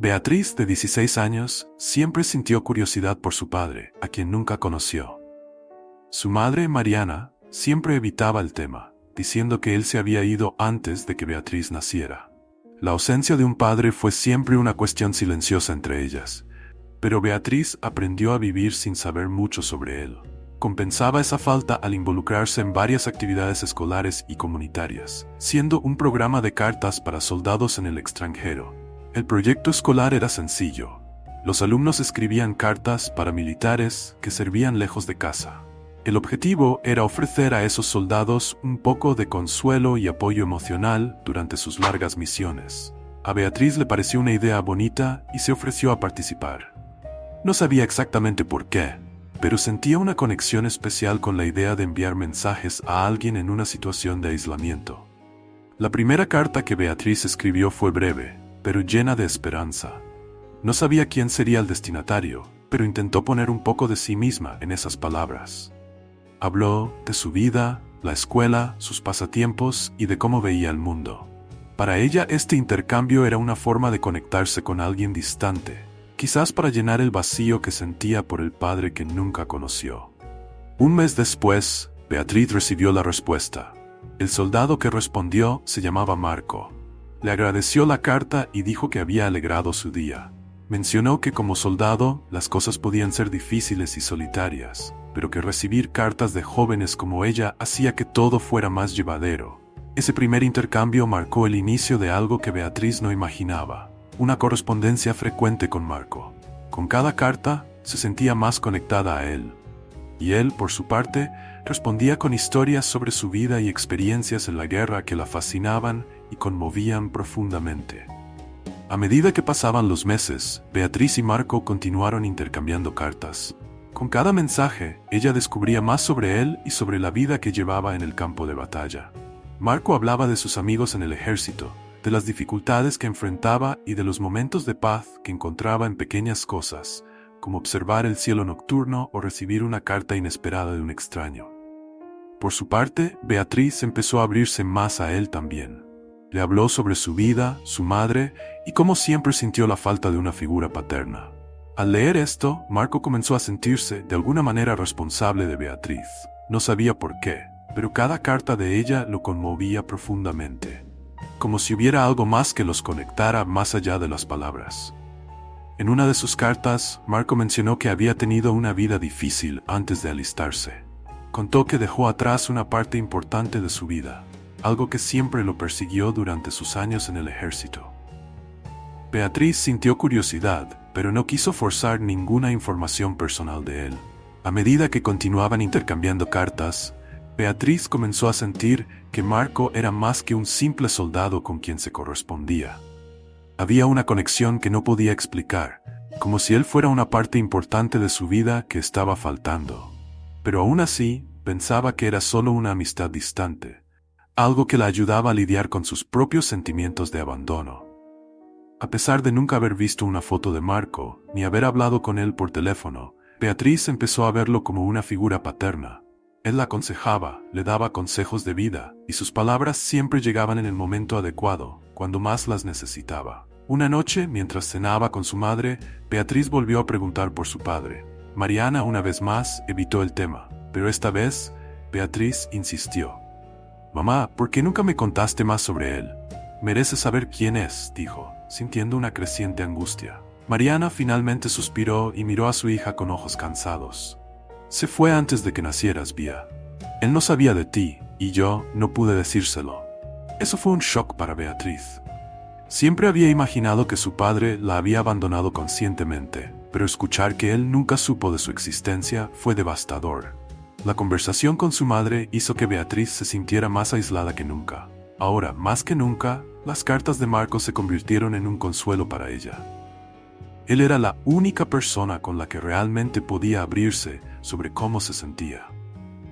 Beatriz, de 16 años, siempre sintió curiosidad por su padre, a quien nunca conoció. Su madre, Mariana, siempre evitaba el tema, diciendo que él se había ido antes de que Beatriz naciera. La ausencia de un padre fue siempre una cuestión silenciosa entre ellas, pero Beatriz aprendió a vivir sin saber mucho sobre él. Compensaba esa falta al involucrarse en varias actividades escolares y comunitarias, siendo un programa de cartas para soldados en el extranjero. El proyecto escolar era sencillo. Los alumnos escribían cartas para militares que servían lejos de casa. El objetivo era ofrecer a esos soldados un poco de consuelo y apoyo emocional durante sus largas misiones. A Beatriz le pareció una idea bonita y se ofreció a participar. No sabía exactamente por qué, pero sentía una conexión especial con la idea de enviar mensajes a alguien en una situación de aislamiento. La primera carta que Beatriz escribió fue breve, pero llena de esperanza. No sabía quién sería el destinatario, pero intentó poner un poco de sí misma en esas palabras. Habló de su vida, la escuela, sus pasatiempos y de cómo veía el mundo. Para ella, este intercambio era una forma de conectarse con alguien distante, quizás para llenar el vacío que sentía por el padre que nunca conoció. Un mes después, Beatriz recibió la respuesta. El soldado que respondió se llamaba Marco. Le agradeció la carta y dijo que había alegrado su día. Mencionó que como soldado las cosas podían ser difíciles y solitarias, pero que recibir cartas de jóvenes como ella hacía que todo fuera más llevadero. Ese primer intercambio marcó el inicio de algo que Beatriz no imaginaba, una correspondencia frecuente con Marco. Con cada carta se sentía más conectada a él. Y él, por su parte, respondía con historias sobre su vida y experiencias en la guerra que la fascinaban y conmovían profundamente. A medida que pasaban los meses, Beatriz y Marco continuaron intercambiando cartas. Con cada mensaje, ella descubría más sobre él y sobre la vida que llevaba en el campo de batalla. Marco hablaba de sus amigos en el ejército, de las dificultades que enfrentaba y de los momentos de paz que encontraba en pequeñas cosas, como observar el cielo nocturno o recibir una carta inesperada de un extraño. Por su parte, Beatriz empezó a abrirse más a él también. Le habló sobre su vida, su madre y cómo siempre sintió la falta de una figura paterna. Al leer esto, Marco comenzó a sentirse de alguna manera responsable de Beatriz. No sabía por qué, pero cada carta de ella lo conmovía profundamente, como si hubiera algo más que los conectara más allá de las palabras. En una de sus cartas, Marco mencionó que había tenido una vida difícil antes de alistarse. Contó que dejó atrás una parte importante de su vida, algo que siempre lo persiguió durante sus años en el ejército. Beatriz sintió curiosidad, pero no quiso forzar ninguna información personal de él. A medida que continuaban intercambiando cartas, Beatriz comenzó a sentir que Marco era más que un simple soldado con quien se correspondía. Había una conexión que no podía explicar, como si él fuera una parte importante de su vida que estaba faltando. Pero aún así, pensaba que era solo una amistad distante, algo que la ayudaba a lidiar con sus propios sentimientos de abandono. A pesar de nunca haber visto una foto de Marco, ni haber hablado con él por teléfono, Beatriz empezó a verlo como una figura paterna. Él la aconsejaba, le daba consejos de vida, y sus palabras siempre llegaban en el momento adecuado, cuando más las necesitaba. Una noche, mientras cenaba con su madre, Beatriz volvió a preguntar por su padre. Mariana, una vez más, evitó el tema, pero esta vez, Beatriz insistió. «Mamá, ¿por qué nunca me contaste más sobre él? Merece saber quién es», dijo, sintiendo una creciente angustia. Mariana finalmente suspiró y miró a su hija con ojos cansados. «Se fue antes de que nacieras, Bea. Él no sabía de ti, y yo no pude decírselo». Eso fue un shock para Beatriz. Siempre había imaginado que su padre la había abandonado conscientemente, pero escuchar que él nunca supo de su existencia fue devastador. La conversación con su madre hizo que Beatriz se sintiera más aislada que nunca. Ahora, más que nunca, las cartas de Marco se convirtieron en un consuelo para ella. Él era la única persona con la que realmente podía abrirse sobre cómo se sentía.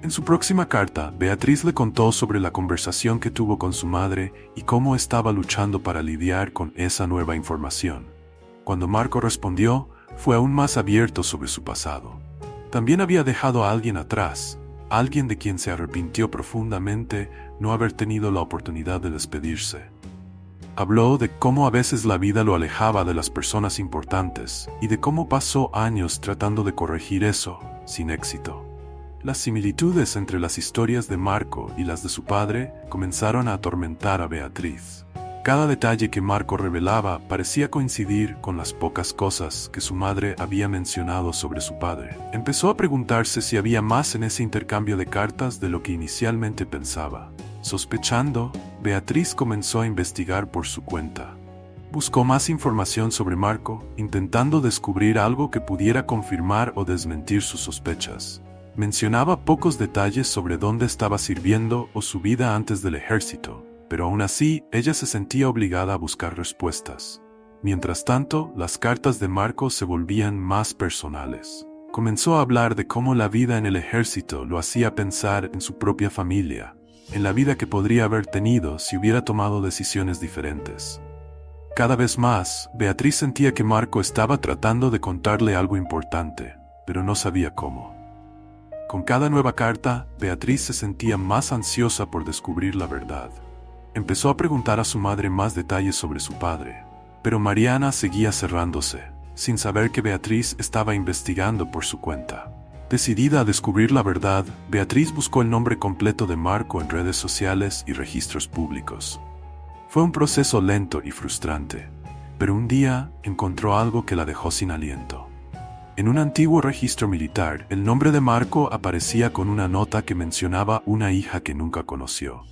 En su próxima carta, Beatriz le contó sobre la conversación que tuvo con su madre y cómo estaba luchando para lidiar con esa nueva información. Cuando Marco respondió, fue aún más abierto sobre su pasado. También había dejado a alguien atrás, alguien de quien se arrepintió profundamente no haber tenido la oportunidad de despedirse. Habló de cómo a veces la vida lo alejaba de las personas importantes y de cómo pasó años tratando de corregir eso, sin éxito. Las similitudes entre las historias de Marco y las de su padre comenzaron a atormentar a Beatriz. Cada detalle que Marco revelaba parecía coincidir con las pocas cosas que su madre había mencionado sobre su padre. Empezó a preguntarse si había más en ese intercambio de cartas de lo que inicialmente pensaba. Sospechando, Beatriz comenzó a investigar por su cuenta. Buscó más información sobre Marco, intentando descubrir algo que pudiera confirmar o desmentir sus sospechas. Mencionaba pocos detalles sobre dónde estaba sirviendo o su vida antes del ejército, pero aún así ella se sentía obligada a buscar respuestas. Mientras tanto, las cartas de Marco se volvían más personales. Comenzó a hablar de cómo la vida en el ejército lo hacía pensar en su propia familia, en la vida que podría haber tenido si hubiera tomado decisiones diferentes. Cada vez más, Beatriz sentía que Marco estaba tratando de contarle algo importante, pero no sabía cómo. Con cada nueva carta, Beatriz se sentía más ansiosa por descubrir la verdad. Empezó a preguntar a su madre más detalles sobre su padre, pero Mariana seguía cerrándose, sin saber que Beatriz estaba investigando por su cuenta. Decidida a descubrir la verdad, Beatriz buscó el nombre completo de Marco en redes sociales y registros públicos. Fue un proceso lento y frustrante, pero un día encontró algo que la dejó sin aliento. En un antiguo registro militar, el nombre de Marco aparecía con una nota que mencionaba una hija que nunca conoció.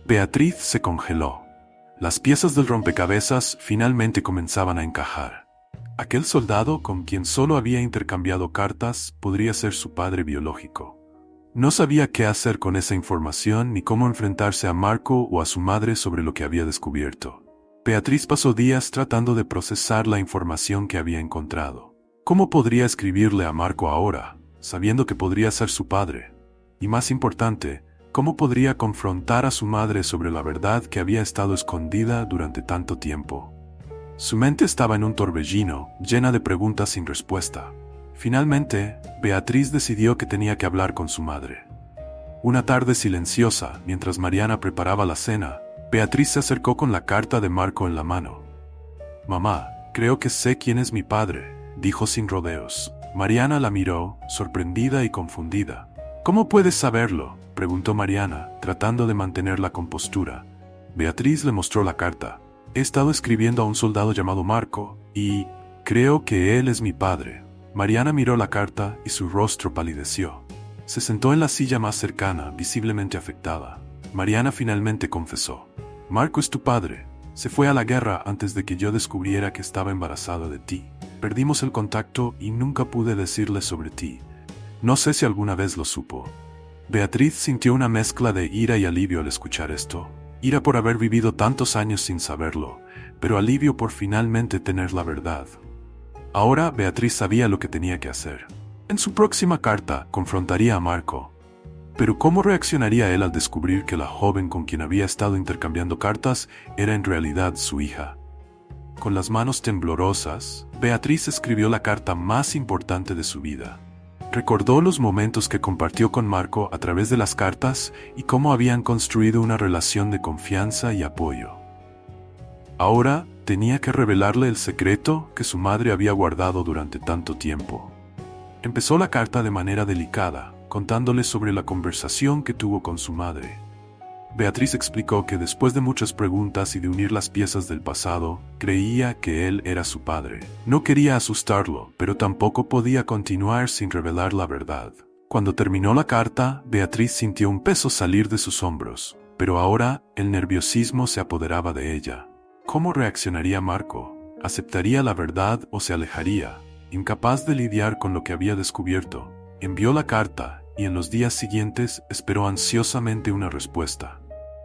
Beatriz se congeló. Las piezas del rompecabezas finalmente comenzaban a encajar. Aquel soldado con quien solo había intercambiado cartas podría ser su padre biológico. No sabía qué hacer con esa información ni cómo enfrentarse a Marco o a su madre sobre lo que había descubierto. Beatriz pasó días tratando de procesar la información que había encontrado. ¿Cómo podría escribirle a Marco ahora, sabiendo que podría ser su padre? Y más importante, ¿cómo podría confrontar a su madre sobre la verdad que había estado escondida durante tanto tiempo? Su mente estaba en un torbellino, llena de preguntas sin respuesta. Finalmente, Beatriz decidió que tenía que hablar con su madre. Una tarde silenciosa, mientras Mariana preparaba la cena, Beatriz se acercó con la carta de Marco en la mano. «Mamá, creo que sé quién es mi padre», dijo sin rodeos. Mariana la miró, sorprendida y confundida. «¿Cómo puedes saberlo?», preguntó Mariana, tratando de mantener la compostura. Beatriz le mostró la carta. «He estado escribiendo a un soldado llamado Marco, y creo que él es mi padre». Mariana miró la carta y su rostro palideció. Se sentó en la silla más cercana, visiblemente afectada. Mariana finalmente confesó. «Marco es tu padre. Se fue a la guerra antes de que yo descubriera que estaba embarazada de ti. Perdimos el contacto y nunca pude decirle sobre ti. No sé si alguna vez lo supo». Beatriz sintió una mezcla de ira y alivio al escuchar esto. Ira por haber vivido tantos años sin saberlo, pero alivio por finalmente tener la verdad. Ahora Beatriz sabía lo que tenía que hacer. En su próxima carta confrontaría a Marco. Pero ¿cómo reaccionaría él al descubrir que la joven con quien había estado intercambiando cartas era en realidad su hija? Con las manos temblorosas, Beatriz escribió la carta más importante de su vida. Recordó los momentos que compartió con Marco a través de las cartas y cómo habían construido una relación de confianza y apoyo. Ahora tenía que revelarle el secreto que su madre había guardado durante tanto tiempo. Empezó la carta de manera delicada, contándole sobre la conversación que tuvo con su madre. Beatriz explicó que después de muchas preguntas y de unir las piezas del pasado, creía que él era su padre. No quería asustarlo, pero tampoco podía continuar sin revelar la verdad. Cuando terminó la carta, Beatriz sintió un peso salir de sus hombros, pero ahora el nerviosismo se apoderaba de ella. ¿Cómo reaccionaría Marco? ¿Aceptaría la verdad o se alejaría? Incapaz de lidiar con lo que había descubierto, envió la carta y en los días siguientes esperó ansiosamente una respuesta.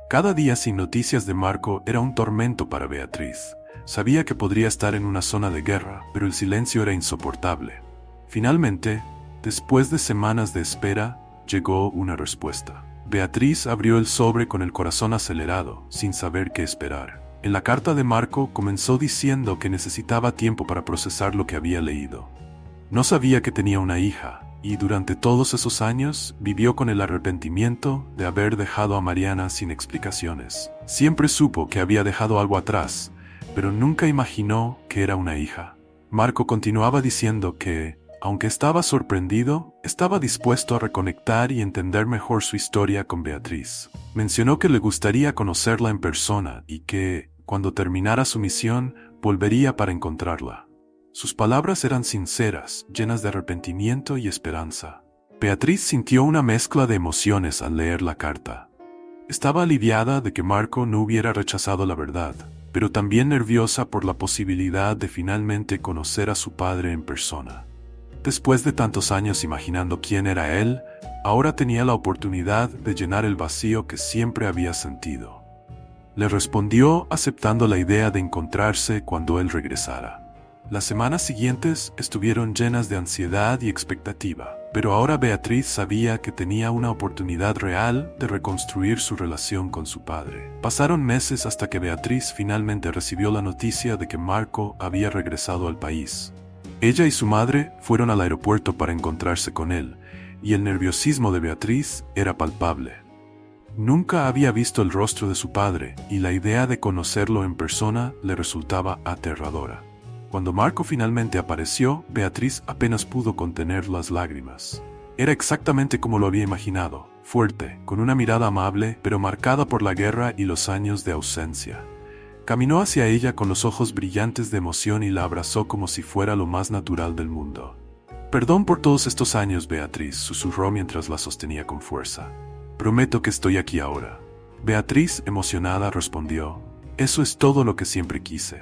Cada día sin noticias de Marco era un tormento para Beatriz. Sabía que podría estar en una zona de guerra, pero el silencio era insoportable. Finalmente, después de semanas de espera, llegó una respuesta. Beatriz abrió el sobre con el corazón acelerado, sin saber qué esperar. En la carta de Marco comenzó diciendo que necesitaba tiempo para procesar lo que había leído. No sabía que tenía una hija, y durante todos esos años vivió con el arrepentimiento de haber dejado a Mariana sin explicaciones. Siempre supo que había dejado algo atrás, pero nunca imaginó que era una hija. Marco continuaba diciendo que, aunque estaba sorprendido, estaba dispuesto a reconectar y entender mejor su historia con Beatriz. Mencionó que le gustaría conocerla en persona y que, cuando terminara su misión, volvería para encontrarla. Sus palabras eran sinceras, llenas de arrepentimiento y esperanza. Beatriz sintió una mezcla de emociones al leer la carta. Estaba aliviada de que Marco no hubiera rechazado la verdad, pero también nerviosa por la posibilidad de finalmente conocer a su padre en persona. Después de tantos años imaginando quién era él, ahora tenía la oportunidad de llenar el vacío que siempre había sentido. Le respondió aceptando la idea de encontrarse cuando él regresara. Las semanas siguientes estuvieron llenas de ansiedad y expectativa, pero ahora Beatriz sabía que tenía una oportunidad real de reconstruir su relación con su padre. Pasaron meses hasta que Beatriz finalmente recibió la noticia de que Marco había regresado al país. Ella y su madre fueron al aeropuerto para encontrarse con él, y el nerviosismo de Beatriz era palpable. Nunca había visto el rostro de su padre, y la idea de conocerlo en persona le resultaba aterradora. Cuando Marco finalmente apareció, Beatriz apenas pudo contener las lágrimas. Era exactamente como lo había imaginado, fuerte, con una mirada amable, pero marcada por la guerra y los años de ausencia. Caminó hacia ella con los ojos brillantes de emoción y la abrazó como si fuera lo más natural del mundo. «Perdón por todos estos años, Beatriz», susurró mientras la sostenía con fuerza. «Prometo que estoy aquí ahora». Beatriz, emocionada, respondió: «Eso es todo lo que siempre quise».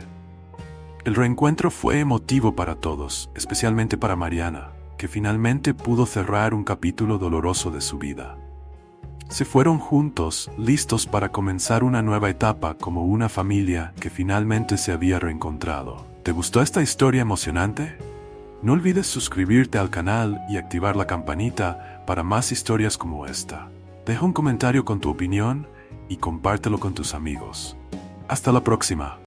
El reencuentro fue emotivo para todos, especialmente para Mariana, que finalmente pudo cerrar un capítulo doloroso de su vida. Se fueron juntos, listos para comenzar una nueva etapa como una familia que finalmente se había reencontrado. ¿Te gustó esta historia emocionante? No olvides suscribirte al canal y activar la campanita para más historias como esta. Deja un comentario con tu opinión y compártelo con tus amigos. Hasta la próxima.